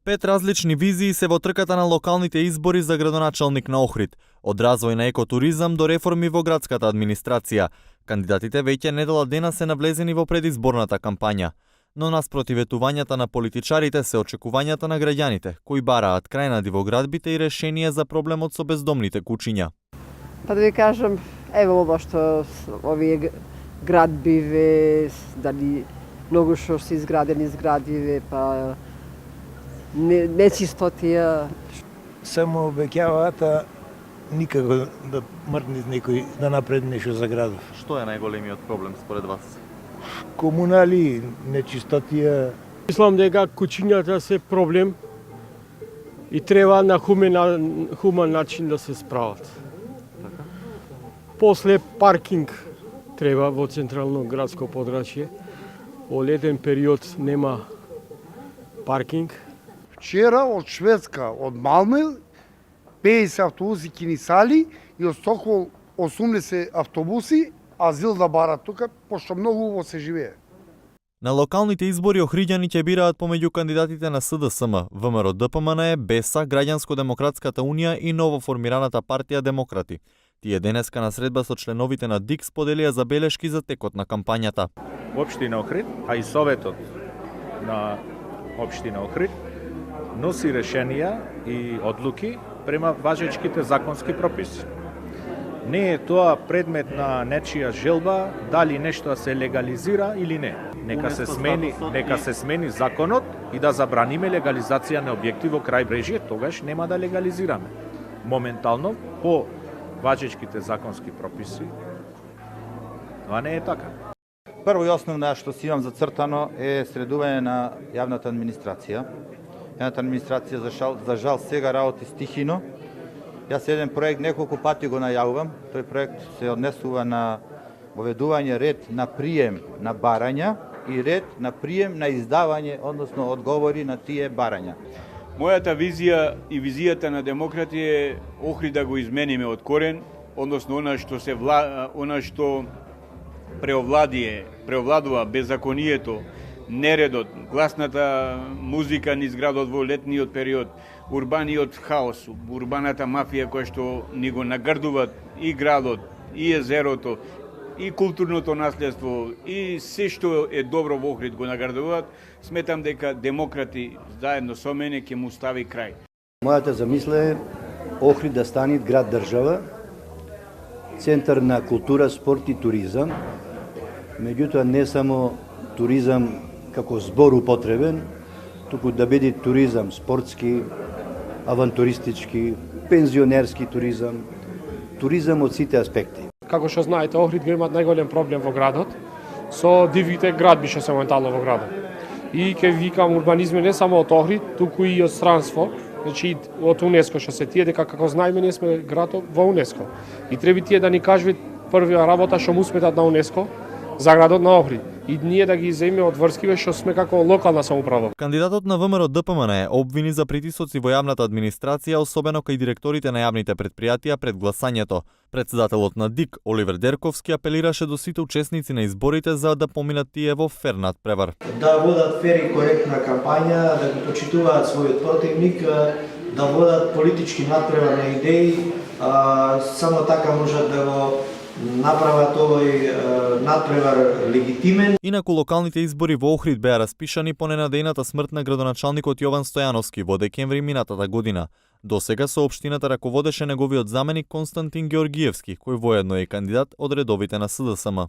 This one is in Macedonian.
5 различни визии се во трката на локалните избори за градоначалник на Охрид, од развој на екотуризам до реформи во градската администрација. Кандидатите веќе недела дена се навлезени во предизборната кампања, но наспроти ветувањата на политичарите се очекувањата на граѓаните, кои бараат крајнади во градбите и решение за проблемот со бездомните кучиња. Па да ви кажам, ево ова што овие градбиве, дали многу што се изградени зградиве, па нечистотија. Само обеќаваат, а никако да мрдне некој да направи нешто за градов. Што е најголемиот проблем според вас? Комунали, нечистотија. Мислам дека кучињата се проблем и треба на хуман начин да се справат. После паркинг треба во централно градско подрачје. Во летен период нема паркинг. Вчера од Шведска, од Малме, 50 автобуси кинисали и од Стокхолм 80 автобуси, азил да барат тука, пошто многу убаво се живее. На локалните избори охриѓани ќе бираат помеѓу кандидатите на СДСМ, ВМРО ДПМН, БЕСА, Граѓанско-демократската унија и новоформираната партија Демократи. Тие денеска на средба со членовите на ДИК споделија забелешки за текот на кампањата. Општина Охрид, а и Советот на Општина Охрид носи решенија и одлуки према важечките законски прописи. Не е тоа предмет на нечија желба дали нешто се легализира или не. Нека се смени законот и да забраниме легализација на објекти во крајбрежје, тогаш нема да легализираме. Моментално по важечките законски прописи тоа не е така. Прво и основно што си имам зацртано е средување на јавната администрација. Јавната администрација за жал сега работи стихино. Јас еден проект неколку пати го најавувам. Тој проект се однесува на воведување ред на прием на барања и ред на прием на издавање, односно одговори на тие барања. Мојата визија и визијата на Демократи е Охрид да го измениме од корен, односно она што преовладува беззаконието, нередот, гласната музика низ градот во летниот период, урбаниот хаос, урбаната мафија која што ни го нагрдуваат и градот, и езерото, и културното наследство, и се што е добро во Охрид го наградуваат, сметам дека Демократи заедно со мене ќе му стави крај. Мојата замисла е Охрид да стане град држава, центар на култура, спорт и туризам. Меѓутоа не само туризам како збор употребен, туку да биде туризам спортски, авантуристички, пензионерски туризам, туризам од сите аспекти. Како што знаете, Охрид го имаат најголем проблем во градот со дивите градби што се моментално во градот. И ќе викам урбанизми не само од Охрид, туку и од странство, значи од УНЕСКО што се тие дека како знаеме ние сме градот во УНЕСКО. И треба тие да ни кажат првија работа што му сметат на УНЕСКО за градот на Охрид и ние да ги земеме од врскиве што сме како локална самоуправа. Кандидатот на ВМРО ДПМН обвини за притисоци во јавната администрација, особено кај директорите на јавните предпријатија пред гласањето. Председателот на ДИК Оливер Дерковски апелираше до сите учесници на изборите за да поминат тие во фер надпревар. Да водат фер и коректна кампања, да го почитуваат својот противник, да водат политички надпревар на идеи, само така можат да го направат овој надпревар легитимен. Инаку локалните избори во Охрид беа распишани по ненадејната смрт на градоначалникот Јован Стојановски во декември минатата година. До сега со општината раководеше неговиот заменик Константин Георгиевски, кој воедно е кандидат од редовите на СДСМ.